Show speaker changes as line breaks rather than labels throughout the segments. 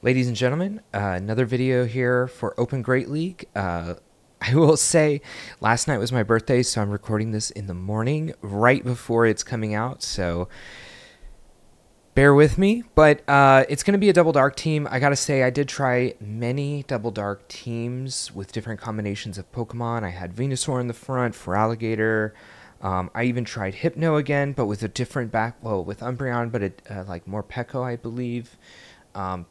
Ladies and gentlemen, another video here for Open Great League. I will say last night was my birthday, so I'm recording this in the morning right before it's coming out, so bear with me. But it's going to be a double dark team. I gotta say, I did try many double dark teams with different combinations of Pokemon. I had Venusaur in the front for Alligator. I even tried Hypno again, but with a different with Umbreon, but like Morpeko, I believe.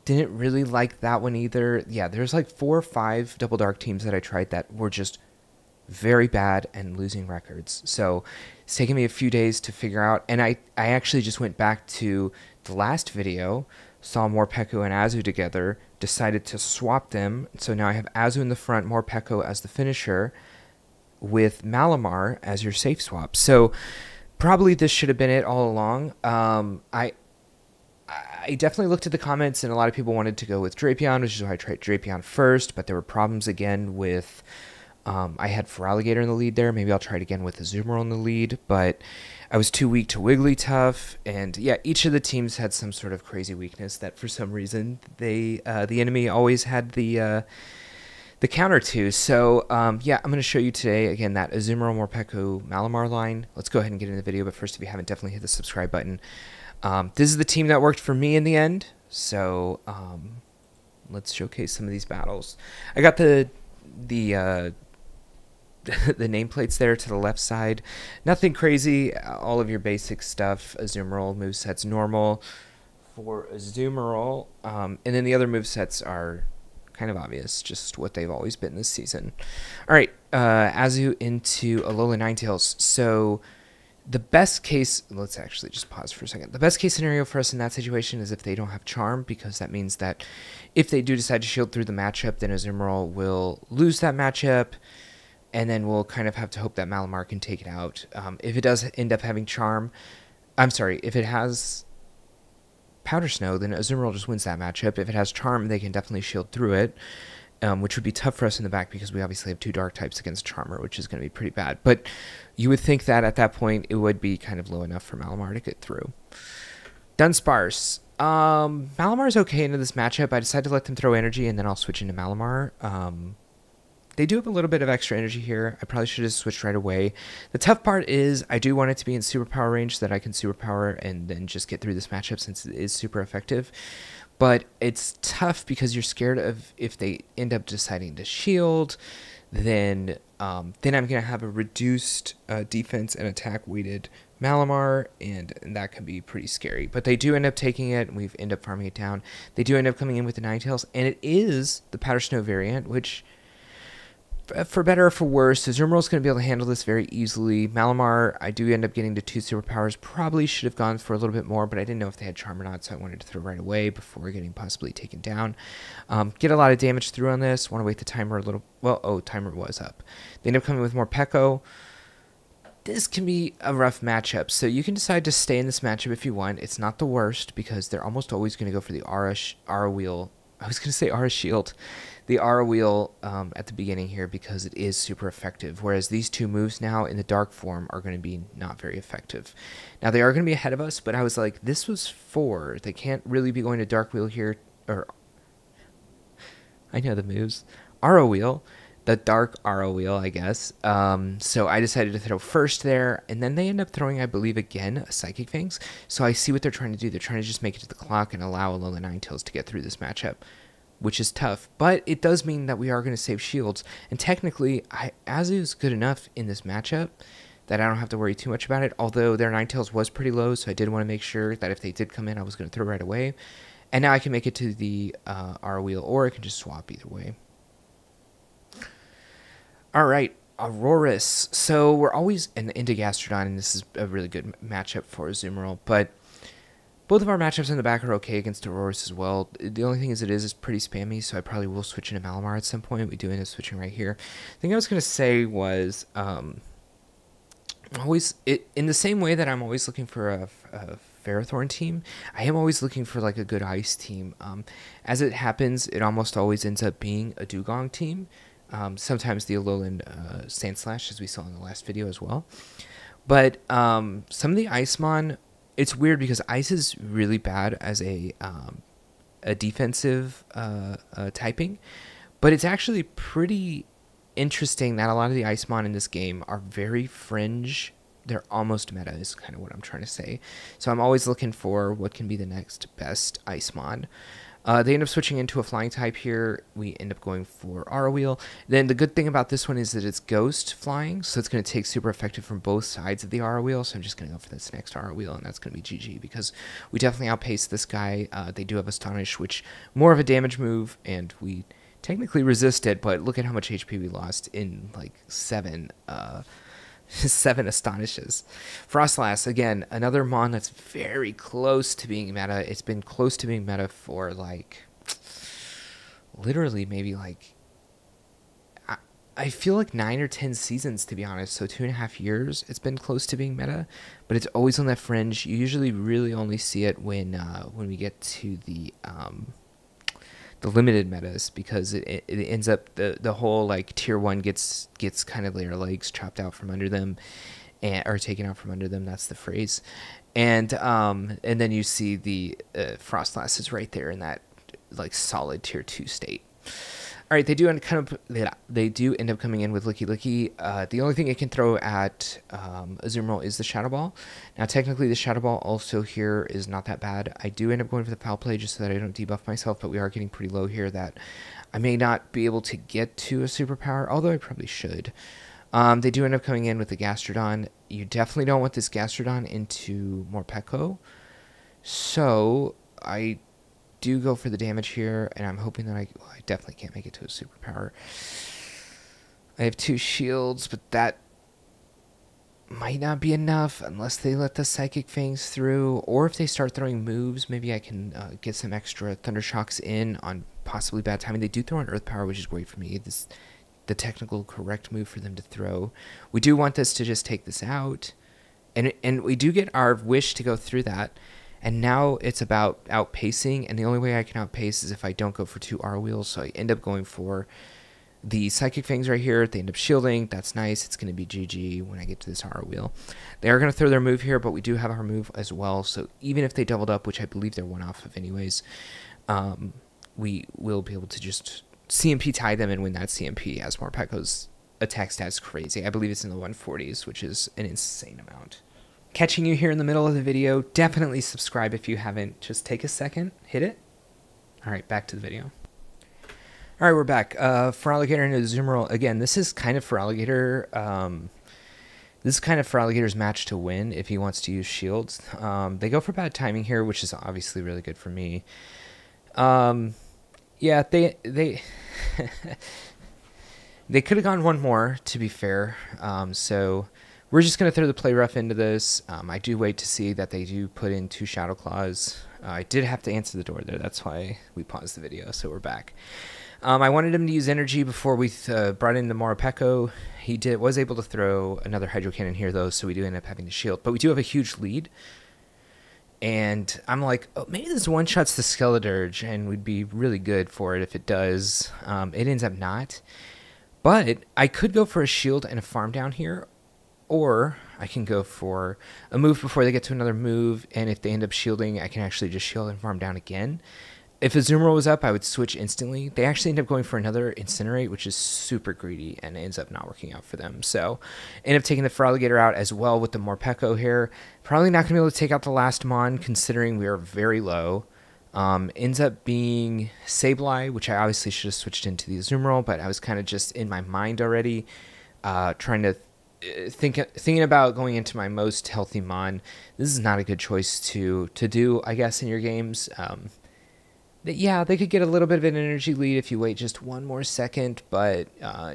Didn't really like that one either. Yeah, there's like 4 or 5 double dark teams that I tried that were just very bad and losing records. So it's taken me a few days to figure out. And I actually just went back to the last video, saw Morpeko and Azu together, decided to swap them. So now I have Azu in the front, Morpeko as the finisher, with Malamar as your safe swap. So probably this should have been it all along. I definitely looked at the comments, and a lot of people wanted to go with Drapion, which is why I tried Drapion first, but there were problems again with, I had Feraligatr in the lead there. Maybe I'll try it again with Azumarill in the lead, but I was too weak to Wigglytuff, and yeah, each of the teams had some sort of crazy weakness that for some reason the enemy always had the counter to. So yeah, I'm going to show you today, again, that Azumarill, Morpeko, Malamar line. Let's go ahead and get into the video, but first, if you haven't, definitely hit the subscribe button. This is the team that worked for me in the end, so let's showcase some of these battles. I got the the nameplates there to the left side. Nothing crazy, all of your basic stuff. Azumarill moveset's normal for Azumarill, and then the other movesets are kind of obvious, just what they've always been this season. Alright, Azu into Alola Ninetales. So the best case, let's actually just pause for a second. The best case scenario for us in that situation is if they don't have Charm, because that means that if they do decide to shield through the matchup, then Azumarill will lose that matchup, and then we'll kind of have to hope that Malamar can take it out. If it does end up having Charm, if it has Powder Snow, then Azumarill just wins that matchup. If it has Charm, they can definitely shield through it. Which would be tough for us in the back because we obviously have 2 dark types against Charmer, which is going to be pretty bad. But you would think that at that point it would be kind of low enough for Malamar to get through. Dunsparce. Malamar's okay into this matchup. I decided to let them throw energy, and then I'll switch into Malamar. They do have a little bit of extra energy here. I probably should have switched right away. The tough part is I do want it to be in superpower range so that I can superpower and then just get through this matchup since it is super effective. But it's tough because you're scared of if they end up deciding to shield, then I'm going to have a reduced defense and attack weighted Malamar, and that can be pretty scary. But they do end up taking it, and we've ended up farming it down. They do end up coming in with the Ninetales, and it is the Powder Snow variant, which, for better or for worse, Azumarill's going to be able to handle this very easily. Malamar, I do end up getting to 2 superpowers. Probably should have gone for a little bit more, but I didn't know if they had Charm or not, so I wanted to throw right away before getting possibly taken down. Get a lot of damage through on this. Want to wait the timer a little. Well, oh, timer was up. They end up coming with more Morpeko. This can be a rough matchup, so you can decide to stay in this matchup if you want. It's not the worst because they're almost always going to go for the Aura Wheel. I was going to say Aura Shield. The Aura Wheel at the beginning here because it is super effective, whereas these 2 moves now in the dark form are going to be not very effective. Now, they are going to be ahead of us, but I was like, this was 4. They can't really be going to Dark Wheel here, or I know the moves. Aura Wheel, the Dark Aura Wheel, I guess. So I decided to throw first there, and then they end up throwing, I believe, again, a Psychic Fangs. So I see what they're trying to do. They're trying to just make it to the clock and allow Alola Ninetales to get through this matchup, which is tough, but it does mean that we are going to save shields, and technically, Azu's good enough in this matchup that I don't have to worry too much about it, although their Ninetales was pretty low, so I did want to make sure that if they did come in, I was going to throw right away, and now I can make it to the Aura Wheel, or I can just swap either way. Alright, Aurorus. So we're always into Gastrodon, and this is a really good matchup for Azumarill, but both of our matchups in the back are okay against Aurorus as well. The only thing is it is pretty spammy, so I probably will switch into Malamar at some point. We do end up switching right here. The thing I was going to say was, in the same way that I'm always looking for a Ferrothorn team, I am always looking for like a good Ice team. As it happens, it almost always ends up being a Dugong team. Sometimes the Alolan Sandslash, as we saw in the last video as well. But some of the Icemon, it's weird because Ice is really bad as a a defensive typing, but it's actually pretty interesting that a lot of the Icemon in this game are very fringe. They're almost meta is kind of what I'm trying to say. So I'm always looking for what can be the next best Icemon. They end up switching into a flying type here. We end up going for Aura Wheel. Then the good thing about this one is that it's ghost flying, so it's going to take super effective from both sides of the Aura Wheel. So I'm just going to go for this next Aura Wheel, and that's going to be GG because we definitely outpaced this guy. They do have Astonish, which more of a damage move, and we technically resist it, but look at how much HP we lost in like 7 Astonishes. Frostlass, again, another Mon that's very close to being meta. It's been close to being meta for like literally maybe like I feel like 9 or 10 seasons, to be honest. So 2.5 years it's been close to being meta, but it's always on that fringe. You usually really only see it when we get to the limited metas, because it ends up the whole like tier 1 gets kind of their legs chopped out from under them, or taken out from under them. That's the phrase. And then you see the Frostlass is right there in that like solid tier 2 state. All right, they do end up coming in with Licky Licky. The only thing it can throw at Azumarill is the Shadow Ball. Now, technically, the Shadow Ball also here is not that bad. I do end up going for the Foul Play just so that I don't debuff myself, but we are getting pretty low here that I may not be able to get to a superpower, although I probably should. They do end up coming in with the Gastrodon. You definitely don't want this Gastrodon into Morpeko, so I do go for the damage here, and I'm hoping that I definitely can't make it to a superpower. I have 2 shields, but that might not be enough unless they let the Psychic Fangs through, or if they start throwing moves, maybe I can get some extra Thunder Shocks in on possibly bad timing. They do throw an Earth Power, which is great for me. This the technical correct move for them to throw. We do want this to just take this out, and we do get our wish to go through that. And now it's about outpacing, and the only way I can outpace is if I don't go for 2 R wheels, so I end up going for the Psychic Fangs right here. They end up shielding. That's nice. It's going to be GG when I get to this R wheel. They are going to throw their move here, but we do have our move as well, so even if they doubled up, which I believe they're one off of anyways, we will be able to just CMP tie them and win that CMP, as Morpeko's attack stats crazy. I believe it's in the 140s, which is an insane amount. Catching you here in the middle of the video, definitely subscribe if you haven't. Just take a second, hit it. All right, back to the video. All right, we're back. Feraligatr and Azumarill. Again, this is kind of Feraligatr. This is kind of Feraligator's match to win if he wants to use shields. They go for bad timing here, which is obviously really good for me. Yeah, they they could have gone one more, to be fair. So we're just going to throw the Play Rough into this. I do wait to see that they do put in 2 Shadow Claws. I did have to answer the door there. That's why we paused the video, so we're back. I wanted him to use energy before we brought in the Morpeko. He was able to throw another Hydro Cannon here, though, so we do end up having the shield. But we do have a huge lead. And I'm like, oh, maybe this one-shots the Skeledirge, and we'd be really good for it if it does. It ends up not. But I could go for a shield and a farm down here, or I can go for a move before they get to another move, and if they end up shielding, I can actually just shield and farm down again. If Azumarill was up, I would switch instantly. They actually end up going for another Incinerate, which is super greedy, and it ends up not working out for them. So, end up taking the Feraligatr out as well with the Morpeko here. Probably not going to be able to take out the last Mon, considering we are very low. Ends up being Sableye, which I obviously should have switched into the Azumarill, but I was kind of just in my mind already, trying to thinking about going into my most healthy Mon. This is not a good choice to do, I guess, in your games. Yeah, they could get a little bit of an energy lead if you wait just one more second, but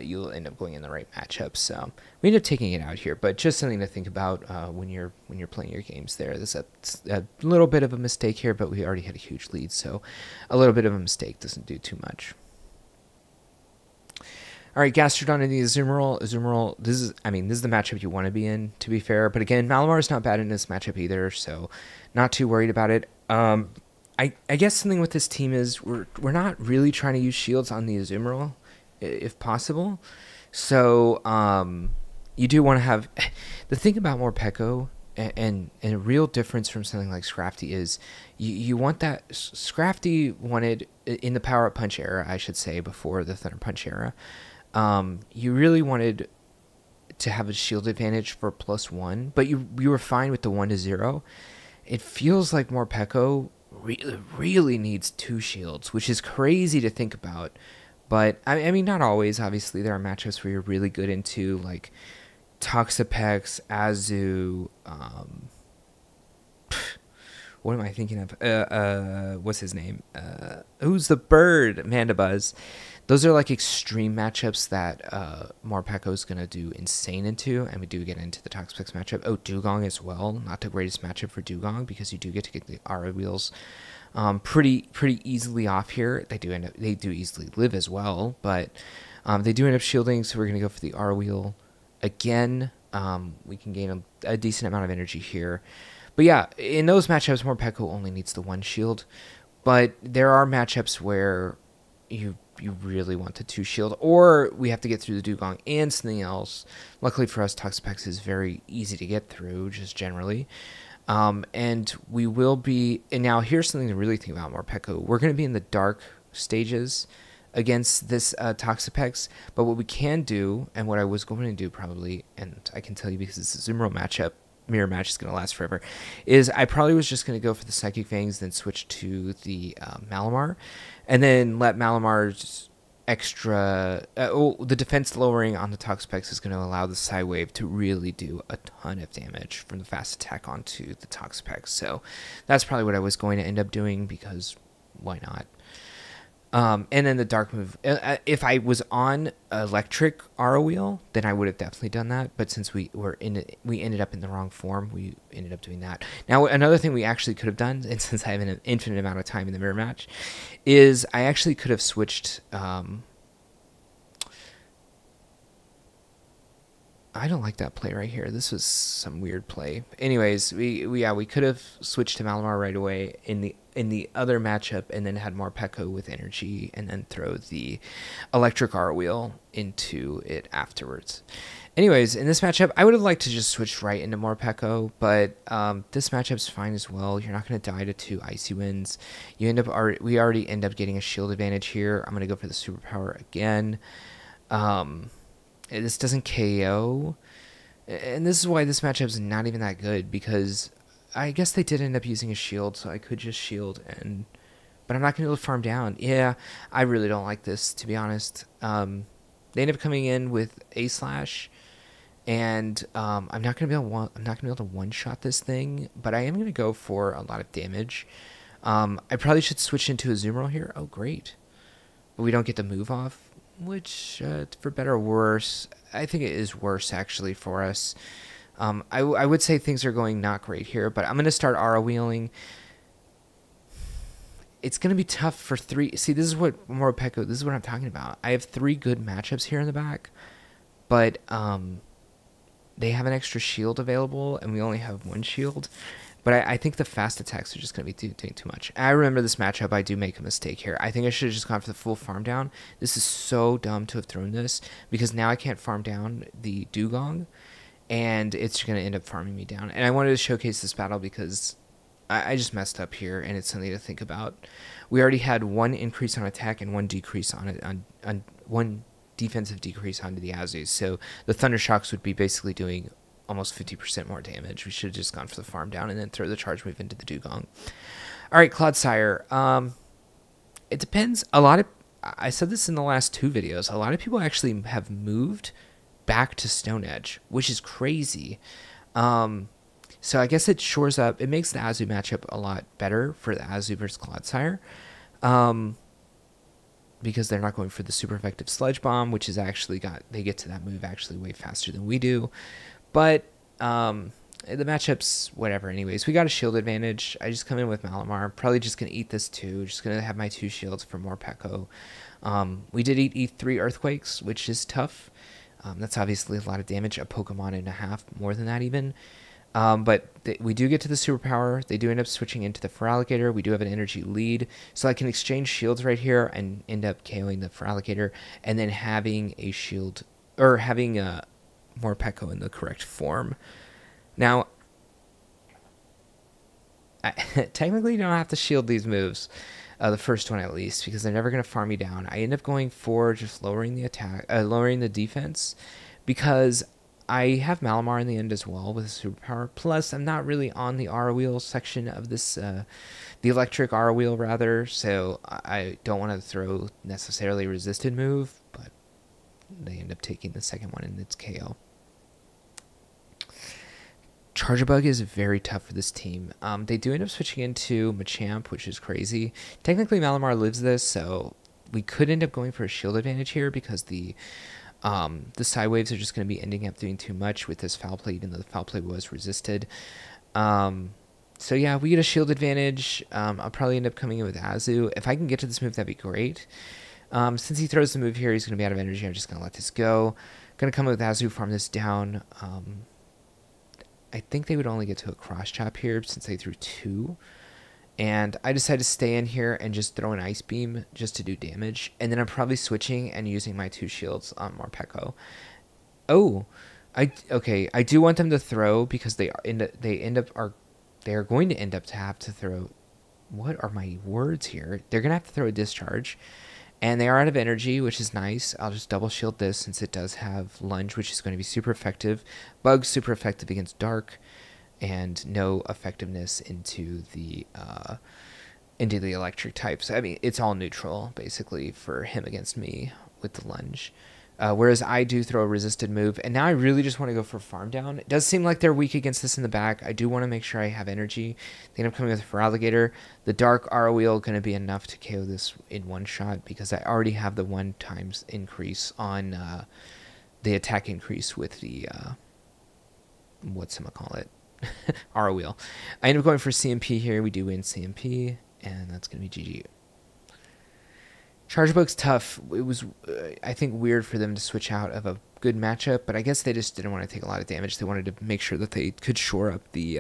you'll end up going in the right matchup. So we end up taking it out here, but just something to think about when you're playing your games there. There's a little bit of a mistake here, but we already had a huge lead, so a little bit of a mistake doesn't do too much. All right, Gastrodon and the Azumarill. Azumarill, this is the matchup you want to be in, to be fair. But again, Malamar is not bad in this matchup either, so not too worried about it. I guess something with this team is we're not really trying to use shields on the Azumarill, if possible. So you do want to have the thing about Morpeko and a real difference from something like Scrafty is you want that. Scrafty wanted, in the Power Up Punch era, I should say, before the Thunder Punch era, you really wanted to have a shield advantage for +1, but you were fine with the 1-0. It feels like Morpeko really needs 2 shields, which is crazy to think about. But I mean, not always. Obviously, there are matchups where you're really good into like Toxapex, Azu, what am I thinking of? What's his name? Who's the bird? Mandibuzz. Those are like extreme matchups that Morpeko is going to do insane into, and we do get into the Toxapex matchup. Oh, Dugong as well. Not the greatest matchup for Dugong, because you do get to get the Aura Wheels pretty easily off here. They do easily live as well, but they do end up shielding, so we're going to go for the Aura Wheel again. We can gain a decent amount of energy here. But yeah, in those matchups, Morpeko only needs the 1 shield. But there are matchups where you really want the 2 shield, or we have to get through the Dugong and something else. Luckily for us, Toxapex is very easy to get through, just generally. And we will be... And now here's something to really think about Morpeko. We're going to be in the dark stages against this Toxapex, but what we can do, and what I was going to do probably, and I can tell you because it's a Azumarill matchup, mirror match is going to last forever, is I probably was just going to go for the Psychic Fangs, then switch to the Malamar, and then let Malamar's extra... the defense lowering on the Toxapex is going to allow the Psy Wave to really do a ton of damage from the fast attack onto the Toxapex. So that's probably what I was going to end up doing, because why not? And then the dark move, if I was on electric Aura Wheel, then I would have definitely done that. But since we ended up in the wrong form, we ended up doing that. Now, another thing we actually could have done, and since I have an infinite amount of time in the mirror match, is I actually could have switched... I don't like that play right here. This was some weird play. Anyways, we could have switched to Malamar right away in the other matchup, and then had Morpeko with energy, and then throw the electric Aura Wheel into it afterwards. Anyways, in this matchup, I would have liked to just switch right into Morpeko, but this matchup's fine as well. You're not going to die to 2 Icy Winds. We already end up getting a shield advantage here. I'm going to go for the superpower again. This doesn't KO, and this is why this matchup is not even that good, because I guess they did end up using a shield, so I could just shield, but I'm not going to be able to farm down. Yeah, I really don't like this, to be honest. They end up coming in with a slash, and I'm not going to be able to one-shot this thing, but I am going to go for a lot of damage. I probably should switch into a Azumarill here. Oh, great, but we don't get the move off. Which, for better or worse, I think it is worse, actually, for us. I would say things are going not great here, but I'm going to start Aura Wheeling. It's going to be tough for 3... See, this is what Morpeko... This is what I'm talking about. I have 3 good matchups here in the back, but they have an extra shield available, and we only have 1 shield. But I think the fast attacks are just going to be doing too much. I remember this matchup, I do make a mistake here. I think I should have just gone for the full farm down. This is so dumb to have thrown this, because now I can't farm down the Dugong, and it's going to end up farming me down. And I wanted to showcase this battle because I just messed up here, and it's something to think about. We already had 1 increase on attack and 1 decrease on it, on 1 defensive decrease onto the Azus. So the Thunder Shocks would be basically doing almost 50% more damage. We should have just gone for the farm down and then throw the charge move into the Dugong. All right, Clodsire. It depends. I said this in the last 2 videos. A lot of people actually have moved back to Stone Edge, which is crazy. So I guess it shores up. It makes the Azu matchup a lot better for the Azu versus Clodsire. Because they're not going for the super effective Sludge Bomb, which is actually they get to that move actually way faster than we do. But the matchup's whatever anyways. We got a shield advantage. I just come in with Malamar. Probably just going to eat this too. Just going to have my 2 shields for Morpeko. We did eat 3 Earthquakes, which is tough. That's obviously a lot of damage. A Pokemon and a half, more than that even. But we do get to the superpower. They do end up switching into the Feraligatr. We do have an energy lead. So I can exchange shields right here and end up KOing the Feraligatr. And then having a shield, or having a Morpeko in the correct form. Now, Technically, you don't have to shield these moves. The first one at least, because they're never going to farm me down. I end up going for just lowering the attack, lowering the defense, because I have Malamar in the end as well with a superpower. Plus, I'm not really on the R wheel section of this, the electric R wheel rather, so I don't want to throw necessarily a resisted move, but they end up taking the second one and it's KO. Charger Bug is very tough for this team. They do end up switching into Machamp, which is crazy. Technically, Malamar lives this, so we could end up going for a shield advantage here because the side waves are just going to be ending up doing too much with this foul play, even though the foul play was resisted. So yeah, we get a shield advantage. I'll probably end up coming in with Azu. If I can get to this move, that'd be great. Since he throws the move here, he's going to be out of energy. I'm just going to let this go. Going to come in with Azu, farm this down. I think they would only get to a cross chop here since they threw 2. And I decided to stay in here and just throw an Ice Beam just to do damage. And then I'm probably switching and using my 2 shields on Morpeko. Oh, okay. I do want them to throw because they are going to end up to have to throw. What are my words here? They're going to have to throw a discharge. And they are out of energy, which is nice. I'll just double shield this since it does have Lunge, which is going to be super effective. Bug's super effective against Dark, and no effectiveness into the electric types. I mean, it's all neutral, basically, for him against me with the Lunge. Whereas I do throw a resisted move, and now I really just want to go for farm down. It does seem like they're weak against this in the back. I do want to make sure I have energy. They end up coming with for Alligator. The Dark R wheel going to be enough to KO this in one shot because I already have the 1 times increase on the attack increase with the whatchamacallit R wheel. I end up going for CMP here. We do win CMP, and that's going to be GG. Charger Bug's tough. It was, I think, weird for them to switch out of a good matchup, but I guess they just didn't want to take a lot of damage. They wanted to make sure that they could shore up the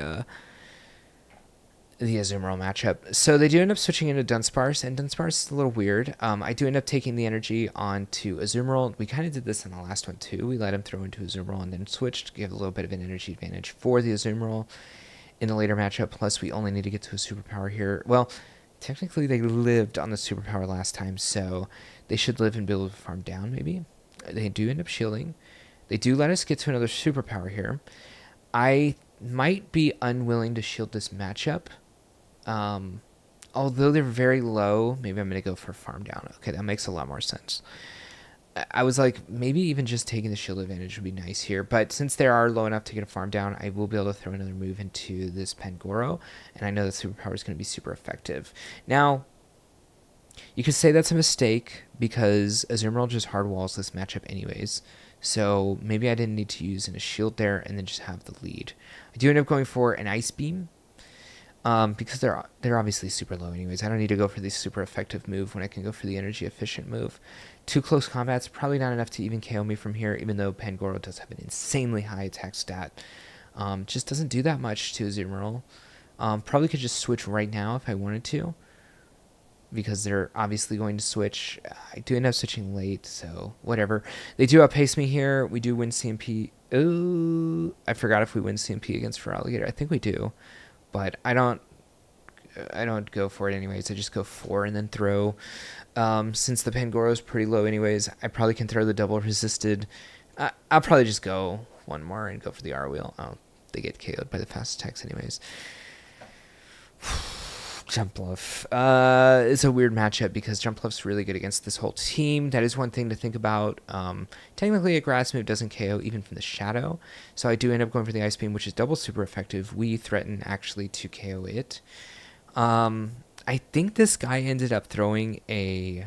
Azumarill matchup. So they do end up switching into Dunsparce, and Dunsparce is a little weird. I do end up taking the energy onto Azumarill. We kind of did this in the last one, too. We let him throw into Azumarill and then switched to give a little bit of an energy advantage for the Azumarill in a later matchup. Plus, we only need to get to a superpower here. Well, technically, they lived on the superpower last time, so they should live and be able to farm down, maybe. They do end up shielding. They do let us get to another superpower here. I might be unwilling to shield this matchup. Although they're very low, maybe I'm going to go for farm down. Okay, that makes a lot more sense. I was like, maybe even just taking the shield advantage would be nice here. But since they are low enough to get a farm down, I will be able to throw another move into this Pangoro. And I know that superpower is going to be super effective. Now, you could say that's a mistake because Azumarill just hard walls this matchup anyways. So maybe I didn't need to use a shield there and then just have the lead. I do end up going for an Ice Beam. Because they're obviously super low anyways. I don't need to go for the super effective move when I can go for the energy efficient move. 2 close combats, probably not enough to even KO me from here, even though Pangoro does have an insanely high attack stat. Just doesn't do that much to Azumarill. Probably could just switch right now if I wanted to, because they're obviously going to switch. I do end up switching late, so whatever. They do outpace me here. We do win CMP. Ooh, I forgot if we win CMP against Feraligatr. I think we do. But I don't go for it anyways. I just go 4 and then throw. Since the Pangoro is pretty low anyways, I probably can throw the double resisted. I'll probably just go 1 more and go for the R wheel. Oh, they get KO'd by the fast attacks anyways. Jumpluff. It's a weird matchup because Jumpluff's really good against this whole team. That is one thing to think about. Technically, a grass move doesn't KO even from the shadow. So I do end up going for the Ice Beam, which is double super effective. We threaten actually to KO it. I think this guy ended up throwing a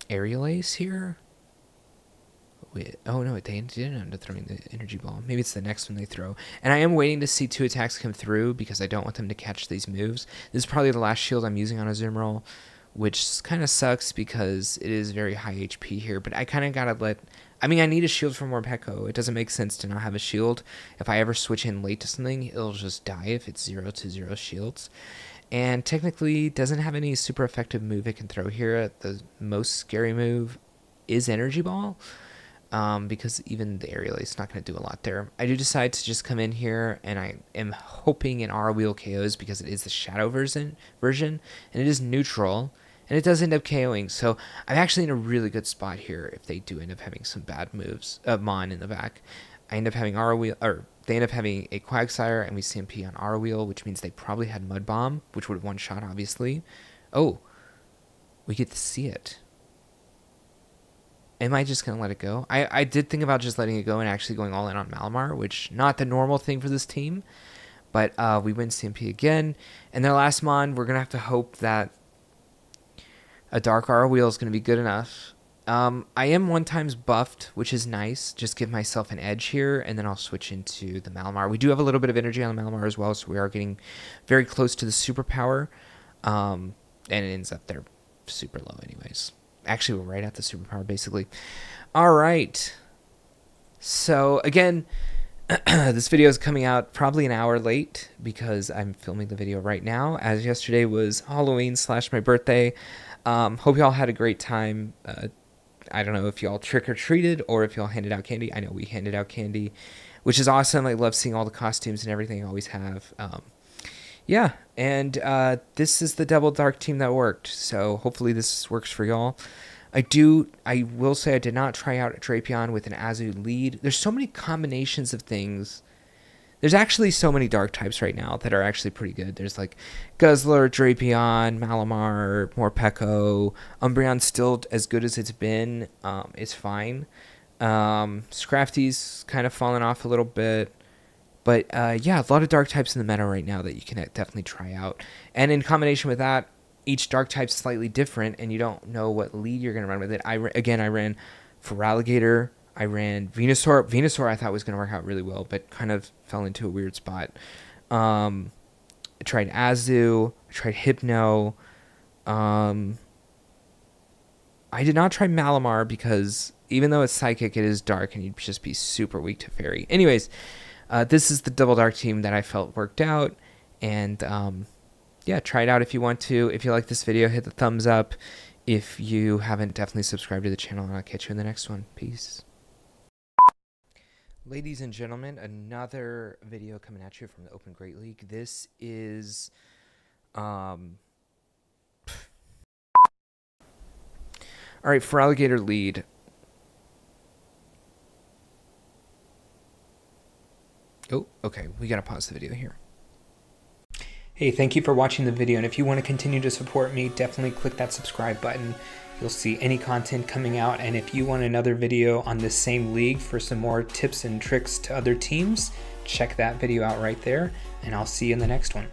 Aerial Ace here. Wait, oh no, they didn't end up throwing the energy ball. Maybe it's the next one they throw. And I am waiting to see 2 attacks come through because I don't want them to catch these moves. This is probably the last shield I'm using on Azumarill, which kind of sucks because it is very high HP here. But I kind of gotta let... I mean, I need a shield for Morpeko. It doesn't make sense to not have a shield. If I ever switch in late to something, it'll just die if it's 0-0 shields. And technically, doesn't have any super effective move it can throw here. The most scary move is Energy Ball. because even the aerial is not going to do a lot there. I do decide to just come in here, and I am hoping in R-Wheel KOs because it is the Shadow version, and it is neutral, and it does end up KOing. So I'm actually in a really good spot here if they do end up having some bad moves. Mon in the back. I end up having R-Wheel, or they end up having a Quagsire, and we CMP on R-Wheel, which means they probably had Mud Bomb, which would have one-shot, obviously. Oh, we get to see it. Am I just going to let it go? I did think about just letting it go and actually going all in on Malamar, which not the normal thing for this team. But we win CMP again. And their last Mon, we're going to have to hope that a Dark R-Wheel is going to be good enough. I am 1x buffed, which is nice. Just give myself an edge here, and then I'll switch into the Malamar. We do have a little bit of energy on the Malamar as well, so we are getting very close to the superpower. And it ends up there super low anyways. Actually, we're right at the superpower, basically. All right. So, again, this video is coming out probably an hour late because I'm filming the video right now, as yesterday was Halloween / my birthday. Hope y'all had a great time. I don't know if y'all trick-or-treated or if y'all handed out candy. I know we handed out candy, which is awesome. I love seeing all the costumes and everything I always have. Yeah, and this is the double dark team that worked, so hopefully this works for y'all. I will say I did not try out a Drapion with an Azu lead. There's so many combinations of things. There's actually so many dark types right now that are actually pretty good. There's like Guzzler, Drapion, Malamar, Morpeko. Umbreon's still as good as it's been. It's fine. Scrafty's kind of fallen off a little bit. But, yeah, a lot of dark types in the meta right now that you can definitely try out. And in combination with that, each dark type's slightly different, and you don't know what lead you're going to run with it. I ran Feraligatr. I ran Venusaur. Venusaur I thought was going to work out really well, but kind of fell into a weird spot. I tried Azu. I tried Hypno. I did not try Malamar because even though it's Psychic, it is dark, and you'd just be super weak to Fairy. Anyways... this is the double dark team that I felt worked out, and yeah, try it out if you want to. If you like this video, hit the thumbs up. If you haven't, definitely subscribe to the channel, and I'll catch you in the next one. Peace. Ladies and gentlemen, another video coming at you from the Open Great League. This is all right, Feraligatr lead. Oh, okay, we gotta pause the video here. Hey, thank you for watching the video, and if you want to continue to support me, definitely click that subscribe button. You'll see any content coming out, and if you want another video on this same league for some more tips and tricks to other teams, check that video out right there, and I'll see you in the next one.